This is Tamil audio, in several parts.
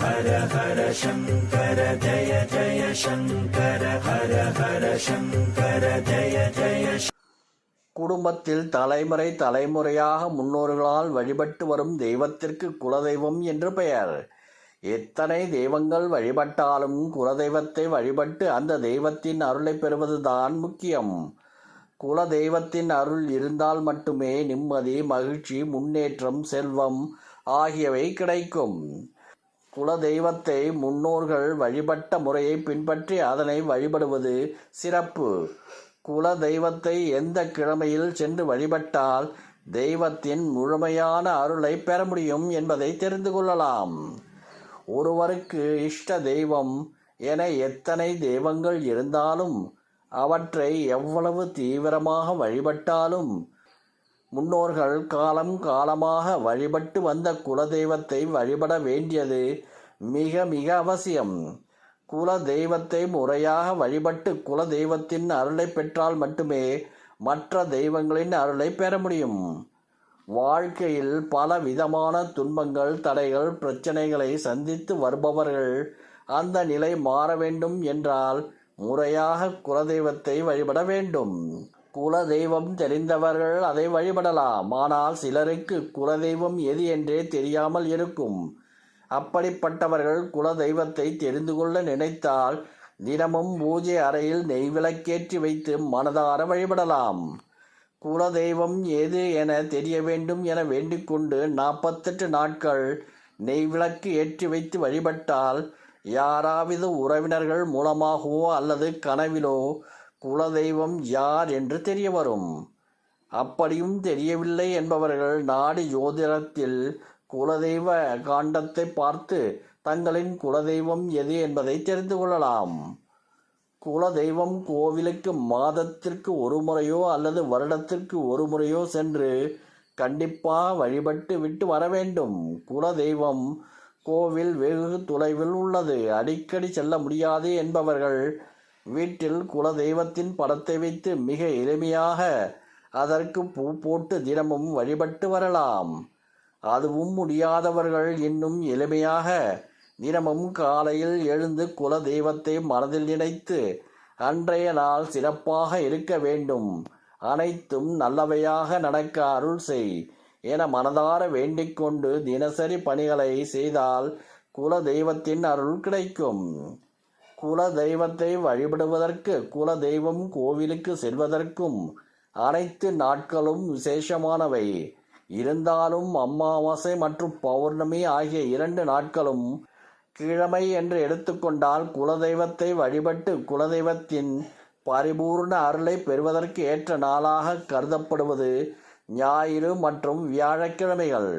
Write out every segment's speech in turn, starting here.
ஹர ஹர சங்கர ஜய ஜய சங்கர ஹர ஹர சங்கர ஜய ஜய. குடும்பத்தில் தலைமுறை தலைமுறையாக முன்னோர்களால் வழிபட்டு வரும் தெய்வத்திற்கு குலதெய்வம் என்று பெயர். எத்தனை தெய்வங்கள் வழிபட்டாலும் குலதெய்வத்தை வழிபட்டு அந்த தெய்வத்தின் அருளை பெறுவதுதான் முக்கியம். குல தெய்வத்தின் அருள் இருந்தால் மட்டுமே நிம்மதி, மகிழ்ச்சி, முன்னேற்றம், செல்வம் ஆகியவை கிடைக்கும். குல தெய்வத்தை முன்னோர்கள் வழிபட்ட முறையை பின்பற்றி அதனை வழிபடுவது சிறப்பு. குல தெய்வத்தை எந்த கிழமையில் சென்று வழிபட்டால் தெய்வத்தின் முழுமையான அருளை பெற முடியும் என்பதை தெரிந்து கொள்ளலாம். ஒருவருக்கு இஷ்ட தெய்வம் என எத்தனை தெய்வங்கள் இருந்தாலும் அவற்றை எவ்வளவு தீவிரமாக வழிபட்டாலும் முன்னோர்கள் காலம் காலமாக வழிபட்டு வந்த குலதெய்வத்தை வழிபட வேண்டியது மிக மிக அவசியம். குல தெய்வத்தை முறையாக வழிபட்டு குல தெய்வத்தின் அருளை பெற்றால் மட்டுமே மற்ற தெய்வங்களின் அருளை பெற முடியும். வாழ்க்கையில் பல விதமான துன்பங்கள், தடைகள், பிரச்சனைகளை சந்தித்து வருபவர்கள் அந்த நிலை மாற வேண்டும் என்றால் முறையாக குலதெய்வத்தை வழிபட வேண்டும். குலதெய்வம் தெரிந்தவர்கள் அதை வழிபடலாம். ஆனால் சிலருக்கு குலதெய்வம் எது என்றே தெரியாமல் இருக்கும். அப்படிப்பட்டவர்கள் குலதெய்வத்தை தெரிந்து கொள்ள நினைத்தால் தினமும் பூஜை அறையில் நெய் விளக்கேற்றி வைத்து மனதார வழிபடலாம். குலதெய்வம் எது என தெரிய வேண்டும் என வேண்டிக்கொண்டு 48 நாட்கள் நெய் விளக்கு ஏற்றி வைத்து வழிபட்டால் யாராவது உறவினர்கள் மூலமாகவோ அல்லது கனவிலோ குலதெய்வம் யார் என்று தெரிய வரும். அப்படியும் தெரியவில்லை என்பவர்கள் நாடி ஜோதிடத்தில் குலதெய்வ காண்டத்தை பார்த்து தங்களின் குலதெய்வம் எது என்பதை தெரிந்து கொள்ளலாம். குலதெய்வம் கோவிலுக்கு மாதத்திற்கு ஒரு முறையோ அல்லது வருடத்திற்கு ஒரு முறையோ சென்று கண்டிப்பாக வழிபட்டு விட்டு வர வேண்டும். குலதெய்வம் கோவில் வெகு தொலைவில் உள்ளது, அடிக்கடி செல்ல முடியாது என்பவர்கள் வீட்டில் குலதெய்வத்தின் படத்தை வைத்து மிக எளிமையாக அதற்கு பூ போட்டு தினமும் வழிபட்டு வரலாம். அதுவும் முடியாதவர்கள் இன்னும் எளிமையாக தினமும் காலையில் எழுந்து குல தெய்வத்தை மனதில் நினைத்து அன்றைய நாள் சிறப்பாக இருக்க வேண்டும், அனைத்தும் நல்லவையாக நடக்க அருள் செய் என மனதார வேண்டிக்கொண்டு தினசரி பணிகளை செய்தால் குல தெய்வத்தின் அருள் கிடைக்கும். குல தெய்வத்தை வழிபடுவதற்கு குல தெய்வம் கோவிலுக்கு செல்வதற்கும் அனைத்து நாட்களும் விசேஷமானவை. இருந்தாலும் அமாவாசை மற்றும் பௌர்ணமி ஆகிய 2 நாட்களும் கிழமை என்று எடுத்துக்கொண்டால் குலதெய்வத்தை வழிபட்டு குலதெய்வத்தின் பரிபூர்ண அருளை பெறுவதற்கு ஏற்ற நாளாக கருதப்படுவது ஞாயிறு மற்றும் வியாழக்கிழமைகள்.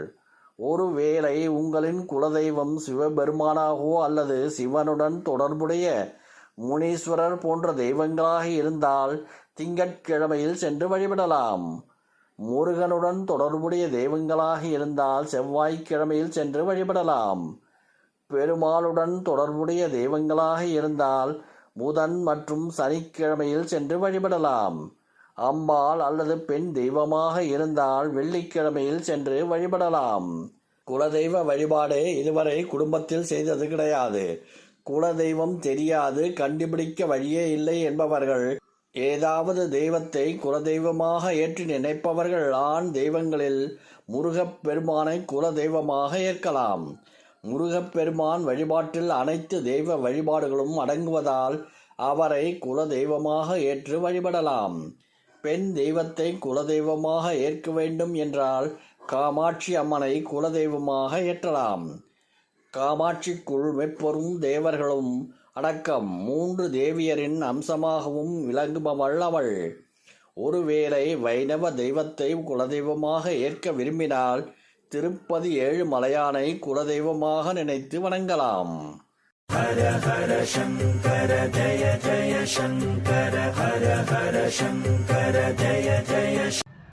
ஒருவேளை உங்களின் குலதெய்வம் சிவபெருமானாகவோ அல்லது சிவனுடன் தொடர்புடைய முனீஸ்வரர் போன்ற தெய்வங்களாக இருந்தால் திங்கட்கிழமையில் சென்று வழிபடலாம். முருகனுடன் தொடர்புடைய தெய்வங்களாக இருந்தால் செவ்வாய்க்கிழமையில் சென்று வழிபடலாம். பெருமாளுடன் தொடர்புடைய தெய்வங்களாக இருந்தால் புதன் மற்றும் சனிக்கிழமையில் சென்று வழிபடலாம். அம்பாள் அல்லது பெண் தெய்வமாக இருந்தால் வெள்ளிக்கிழமையில் சென்று வழிபடலாம். குலதெய்வ வழிபாடு இதுவரை குடும்பத்தில் செய்தது கிடையாது, குலதெய்வம் தெரியாது, கண்டுபிடிக்க வழியே இல்லை என்பவர்கள் ஏதாவது தெய்வத்தை குலதெய்வமாக ஏற்றி நினைப்பவர்கள் ஆண் தெய்வங்களில் முருகப்பெருமானை குலதெய்வமாக ஏற்கலாம். முருகப்பெருமான் வழிபாட்டில் அனைத்து தெய்வ வழிபாடுகளும் அடங்குவதால் அவரை குலதெய்வமாக ஏற்று வழிபடலாம். பெண் தெய்வத்தை குலதெய்வமாக ஏற்க வேண்டும் என்றால் காமாட்சி அம்மனை குலதெய்வமாக ஏற்றலாம். காமாட்சிக்குள் மெப்பொரும் தேவர்களும் அடக்கம் 3 தேவியரின் அம்சமாகவும் விளங்குபவள் அவள். ஒருவேளை வைணவ தெய்வத்தை குலதெய்வமாக ஏற்க விரும்பினால் திருப்பதி ஏழுமலையானை குலதெய்வமாக நினைத்து வணங்கலாம். ஹர ஹர சங்கர ஜய ஜய சங்கர ஹர ஹர சங்கர ஜய ஜய